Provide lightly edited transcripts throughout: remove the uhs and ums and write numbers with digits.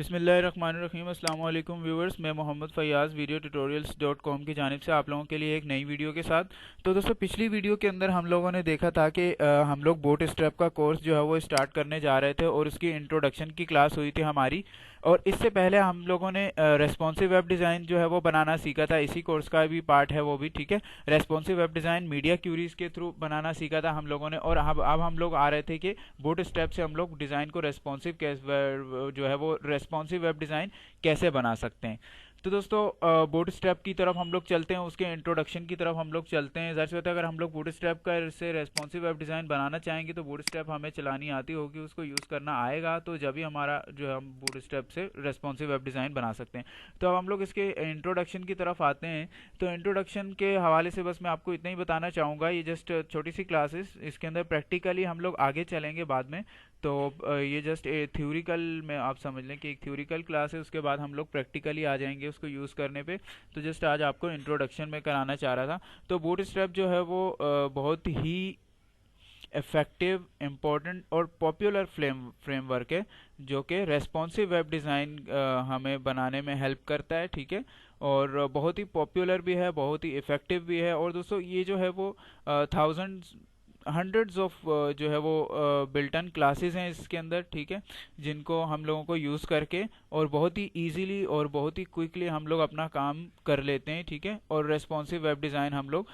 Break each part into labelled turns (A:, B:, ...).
A: बिस्मिल्लाहिर्रहमानिर्रहीम। अस्सलाम वालेकुम व्यूवर्स, मैं मोहम्मद फ़याज़ वीडियो ट्यूटोरियल्स.com की जानिब से आप लोगों के लिए एक नई वीडियो के साथ। तो दोस्तों, पिछली वीडियो के अंदर हम लोगों ने देखा था कि हम लोग बूट स्ट्रैप का कोर्स जो है वो स्टार्ट करने जा रहे थे और उसकी इंट्रोडक्शन की क्लास हुई थी हमारी। और इससे पहले हम लोगों ने रेस्पॉन्सिव वेब डिज़ाइन जो है वो बनाना सीखा था, इसी कोर्स का भी पार्ट है वो भी, ठीक है। Responsive web design media queries के थ्रू बनाना सीखा था हम लोगों ने। और अब हम लोग आ रहे थे कि बूट स्ट्रैप से हम लोग डिज़ाइन को रेस्पॉन्सिव जो है वो रेस्पॉन्सिव वेब डिज़ाइन कैसे बना सकते हैं। तो दोस्तों, बूट स्ट्रैप की तरफ हम लोग चलते हैं, उसके इंट्रोडक्शन की तरफ हम लोग चलते हैं। ज़ाहिर सी बात है, अगर हम लोग बूट स्ट्रैप का से रेस्पॉन्सिव वेब डिज़ाइन बनाना चाहेंगे तो बूट स्ट्रैप हमें चलानी आती होगी, उसको यूज़ करना आएगा, तो जब भी हमारा जो है हम बूट स्ट्रैप से रेस्पॉन्सिव वेब डिज़ाइन बना सकते हैं। तो अब हम लोग इसके इंट्रोडक्शन की तरफ आते हैं। तो इंट्रोडक्शन के हवाले से बस मैं आपको इतना ही बताना चाहूँगा, ये जस्ट छोटी सी क्लासेस, इसके अंदर प्रैक्टिकली हम लोग आगे चलेंगे बाद में। तो ये जस्ट थ्योरिकल में आप समझ लें कि एक थ्योरिकल क्लास है, उसके बाद हम लोग प्रैक्टिकली आ जाएंगे उसको यूज़ करने पे। तो जस्ट आज आपको इंट्रोडक्शन में कराना चाह रहा था। तो बूट स्ट्रैप जो है वो बहुत ही इफ़ेक्टिव, इम्पोर्टेंट और पॉपुलर फ्रेमवर्क है, जो कि रेस्पॉन्सिव वेब डिज़ाइन हमें बनाने में हेल्प करता है, ठीक है। और बहुत ही पॉपुलर भी है, बहुत ही इफ़ेक्टिव भी है। और दोस्तों, ये जो है वो थाउजेंड्स हंड्रेड्स ऑफ जो है वो बिल्ट इन क्लासेस हैं इसके अंदर, ठीक है, जिनको हम लोगों को यूज़ करके और बहुत ही इजीली और बहुत ही क्विकली हम लोग अपना काम कर लेते हैं, ठीक है। और रेस्पॉन्सिव वेब डिज़ाइन हम लोग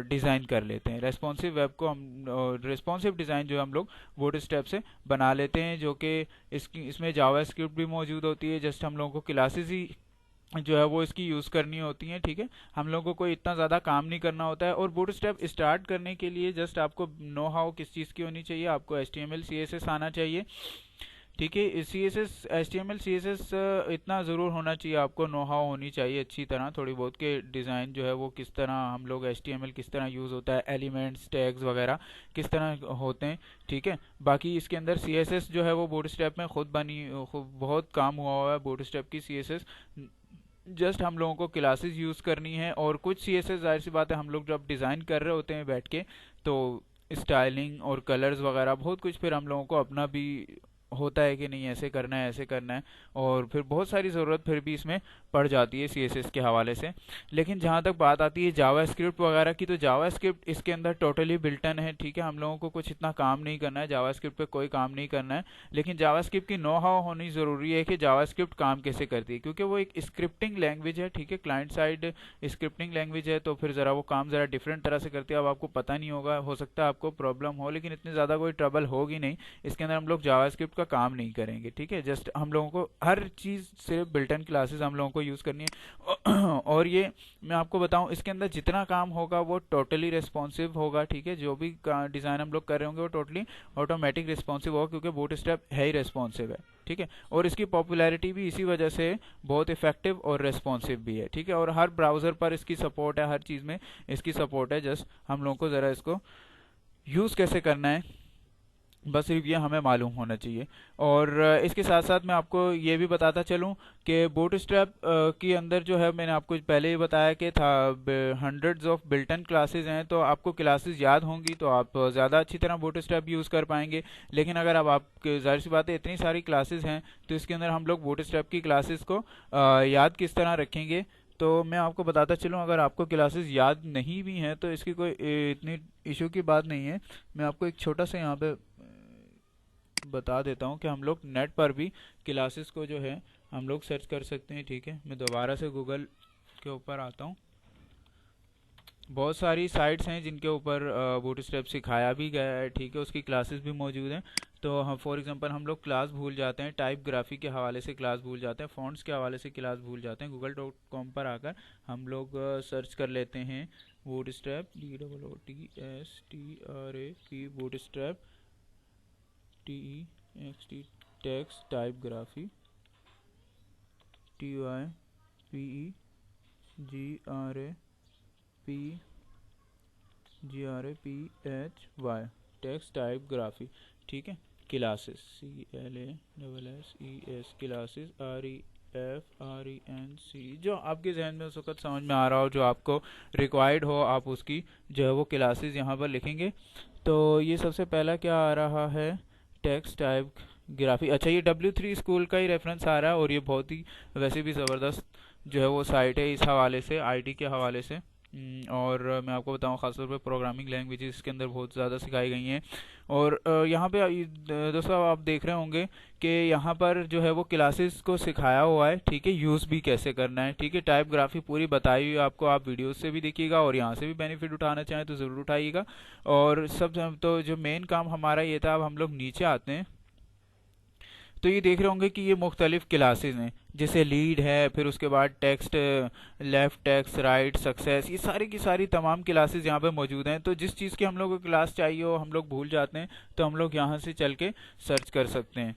A: डिज़ाइन कर लेते हैं। रेस्पॉन्सिव वेब को हम रेस्पॉन्सिव डिज़ाइन जो हम लोग बूट स्ट्रैप से बना लेते हैं, जो कि इसमें जावा स्क्रिप्ट भी मौजूद होती है। जस्ट हम लोगों को क्लासेस ही जो है वो इसकी यूज़ करनी होती हैं, ठीक है। हम लोगों को कोई इतना ज़्यादा काम नहीं करना होता है। और बूटस्ट्रैप स्टार्ट करने के लिए जस्ट आपको नो हाउ किस चीज़ की होनी चाहिए, आपको HTML CSS आना चाहिए, ठीक है। CSS HTML CSS इतना ज़रूर होना चाहिए, आपको नो हाउ होनी चाहिए अच्छी तरह, थोड़ी बहुत के डिज़ाइन जो है वो किस तरह हम लोग HTML किस तरह यूज़ होता है, एलिमेंट्स टैग्स वगैरह किस तरह होते हैं, ठीक है। बाकी इसके अंदर CSS जो है वो बूटस्ट्रैप में खुद बहुत काम हुआ है बूटस्ट्रैप की CSS। जस्ट हम लोगों को क्लासेस यूज़ करनी है और कुछ CSS, जाहिर सी बात है, हम लोग जब डिज़ाइन कर रहे होते हैं बैठ के, तो स्टाइलिंग और कलर्स वगैरह बहुत कुछ फिर हम लोगों को अपना भी होता है कि नहीं ऐसे करना है ऐसे करना है, और फिर बहुत सारी ज़रूरत फिर भी इसमें पड़ जाती है CSS के हवाले से। लेकिन जहाँ तक बात आती है जावा स्क्रिप्ट वगैरह की, तो जावा स्क्रिप्ट इसके अंदर टोटली बिल्ट इन है, ठीक है। हम लोगों को कुछ इतना काम नहीं करना है, जावा स्क्रिप्ट पे कोई काम नहीं करना है। लेकिन जावा स्क्रिप्ट की नो हाउ होनी ज़रूरी है कि जावा स्क्रिप्ट काम कैसे करती है, क्योंकि वो एक स्क्रिप्टिंग लैंग्वेज है, ठीक है। क्लाइंट साइड स्क्रिप्टिंग लैंग्वेज है, तो फिर ज़रा वो काम ज़रा डिफरेंट तरह से करती है। अब आपको पता नहीं होगा, हो सकता है आपको प्रॉब्लम हो, लेकिन इतनी ज़्यादा कोई ट्रबल होगी नहीं। इसके अंदर हम लोग जावा स्क्रिप्ट का काम नहीं करेंगे, ठीक है। जस्ट हम लोगों को हर चीज़ सिर्फ बिल्ट इन क्लासेस हम लोगों को यूज़ करनी है। और ये मैं आपको बताऊं, इसके अंदर जितना काम होगा वो टोटली रिस्पॉन्सिव होगा, ठीक है। जो भी डिज़ाइन हम लोग कर रहे होंगे वो टोटली ऑटोमेटिक रिस्पॉन्सिव होगा, क्योंकि बूटस्ट्रैप है ही रिस्पॉन्सिव है, ठीक है। और इसकी पॉपुलैरिटी भी इसी वजह से बहुत इफेक्टिव और रिस्पॉन्सिव भी है, ठीक है। और हर ब्राउज़र पर इसकी सपोर्ट है, हर चीज़ में इसकी सपोर्ट है। जस्ट हम लोगों को ज़रा इसको यूज़ कैसे करना है, बस सिर्फ ये हमें मालूम होना चाहिए। और इसके साथ साथ मैं आपको ये भी बताता चलूँ कि बूटस्ट्रैप के अंदर जो है, मैंने आपको पहले ही बताया कि था hundreds of built in classes हैं, तो आपको क्लासेस याद होंगी तो आप ज़्यादा अच्छी तरह बूटस्ट्रैप यूज़ कर पाएंगे। लेकिन अगर अब आप जाहिर सी बात है इतनी सारी क्लासेस हैं, तो इसके अंदर हम लोग बूटस्ट्रैप की क्लासेस को याद किस तरह रखेंगे। तो मैं आपको बताता चलूँ, अगर आपको क्लासेस याद नहीं भी हैं तो इसकी कोई इतनी इशू की बात नहीं है। मैं आपको एक छोटा सा यहाँ पे बता देता हूँ कि हम लोग नेट पर भी क्लासेस को जो है हम लोग सर्च कर सकते हैं, ठीक है। मैं दोबारा से गूगल के ऊपर आता हूँ। बहुत सारी साइट्स हैं जिनके ऊपर बूटस्ट्रैप सिखाया भी गया है, ठीक है, उसकी क्लासेस भी मौजूद हैं। तो हम फॉर एग्जांपल हम लोग क्लास भूल जाते हैं, टाइपग्राफी के हवाले से क्लास भूल जाते हैं, फ़ॉन्ट्स के हवाले से क्लास भूल जाते हैं, google.com पर आकर हम लोग सर्च कर लेते हैं Bootstrap, BOOTSTRAP Bootstrap, TEXT text typography, TYPEGRAPGRAPHY text typography, ठीक है। क्लासेस CLASSES क्लासेस REFRENC, जो आपके जहन में उस वक्त समझ में आ रहा हो, जो आपको रिक्वायर्ड हो, आप उसकी जो है वो क्लासेस यहाँ पर लिखेंगे। तो ये सबसे पहला क्या आ रहा है, टेक्स्ट टाइप ग्राफी, अच्छा ये W3 स्कूल का ही रेफरेंस आ रहा है, और ये बहुत ही वैसे भी ज़बरदस्त जो है वो साइट है इस हवाले से, आईटी के हवाले से। और मैं आपको बताऊं, ख़ासतौर पे प्रोग्रामिंग लैंग्वेजेस इसके अंदर बहुत ज़्यादा सिखाई गई हैं। और यहाँ पे दोस्तों आप देख रहे होंगे कि यहाँ पर जो है वो क्लासेस को सिखाया हुआ है, ठीक है, यूज़ भी कैसे करना है, ठीक है, टाइपग्राफी पूरी बताई हुई है आपको, आप वीडियोस से भी देखिएगा और यहाँ से भी बेनिफिट उठाना चाहें तो ज़रूर उठाइएगा। और सब तो जो मेन काम हमारा ये था, अब हम लोग नीचे आते हैं तो ये देख रहे होंगे कि ये मुख्तलिफ क्लासेस हैं, जैसे लीड है, फिर उसके बाद text, left text, right, success, ये सारी की सारी तमाम क्लासेस यहाँ पे मौजूद हैं। तो जिस चीज़ की हम लोग को क्लास चाहिए हो, हम लोग भूल जाते हैं, तो हम लोग यहाँ से चल के सर्च कर सकते हैं।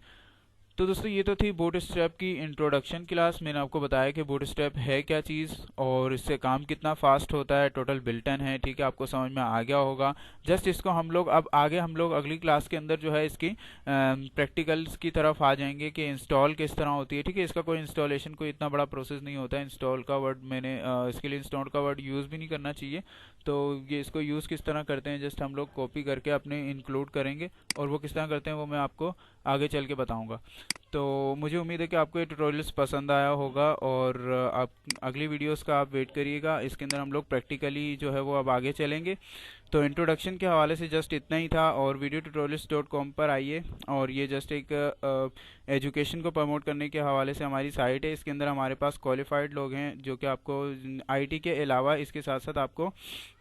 A: तो दोस्तों ये तो थी बूटस्ट्रैप की इंट्रोडक्शन क्लास। मैंने आपको बताया कि बूटस्ट्रैप है क्या चीज़ और इससे काम कितना फास्ट होता है, टोटल बिल्टन है, ठीक है, आपको समझ में आ गया होगा। जस्ट इसको हम लोग अब आगे हम लोग अगली क्लास के अंदर जो है इसकी प्रैक्टिकल्स की तरफ आ जाएंगे कि इंस्टॉल किस तरह होती है, ठीक है। इसका कोई इंस्टॉलेशन कोई इतना बड़ा प्रोसेस नहीं होता है। इंस्टॉल का वर्ड मैंने इसके लिए इंस्टॉल का वर्ड यूज़ भी नहीं करना चाहिए। तो ये इसको यूज़ किस तरह करते हैं, जस्ट हम लोग कॉपी करके अपने इंक्लूड करेंगे, और वो किस तरह करते हैं वो मैं आपको आगे चल के बताऊँगा। तो मुझे उम्मीद है कि आपको ये ट्यूटोरियल्स पसंद आया होगा, और आप अगली वीडियोस का आप वेट करिएगा। इसके अंदर हम लोग प्रैक्टिकली जो है वो अब आगे चलेंगे। तो इंट्रोडक्शन के हवाले से जस्ट इतना ही था, और videotutorials.com पर आइए, और ये जस्ट एक एजुकेशन को प्रमोट करने के हवाले से हमारी साइट है। इसके अंदर हमारे पास क्वालिफाइड लोग हैं जो कि आपको आईटी के अलावा इसके साथ साथ आपको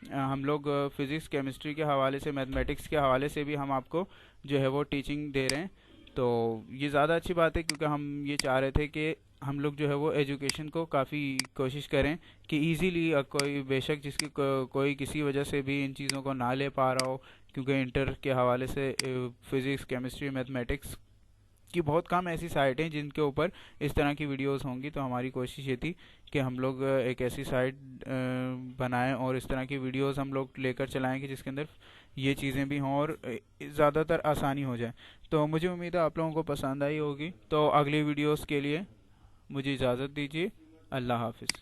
A: हम लोग फिज़िक्स, केमिस्ट्री के हवाले से, मैथमेटिक्स के हवाले से भी हम आपको जो है वो टीचिंग दे रहे हैं। तो ये ज़्यादा अच्छी बात है, क्योंकि हम ये चाह रहे थे कि हम लोग जो है वो एजुकेशन को काफ़ी कोशिश करें कि इजीली कोई बेशक जिसकी कोई किसी वजह से भी इन चीज़ों को ना ले पा रहा हो, क्योंकि इंटर के हवाले से फिज़िक्स, केमिस्ट्री, मैथमेटिक्स की बहुत कम ऐसी साइट हैं जिनके ऊपर इस तरह की वीडियोस होंगी। तो हमारी कोशिश ये थी कि हम लोग एक ऐसी साइट बनाएं और इस तरह की वीडियोस हम लोग लेकर चलाएं कि जिसके अंदर ये चीज़ें भी हों और ज़्यादातर आसानी हो जाए। तो मुझे उम्मीद है आप लोगों को पसंद आई होगी। तो अगली वीडियोस के लिए मुझे इजाज़त दीजिए। अल्लाह हाफिज़।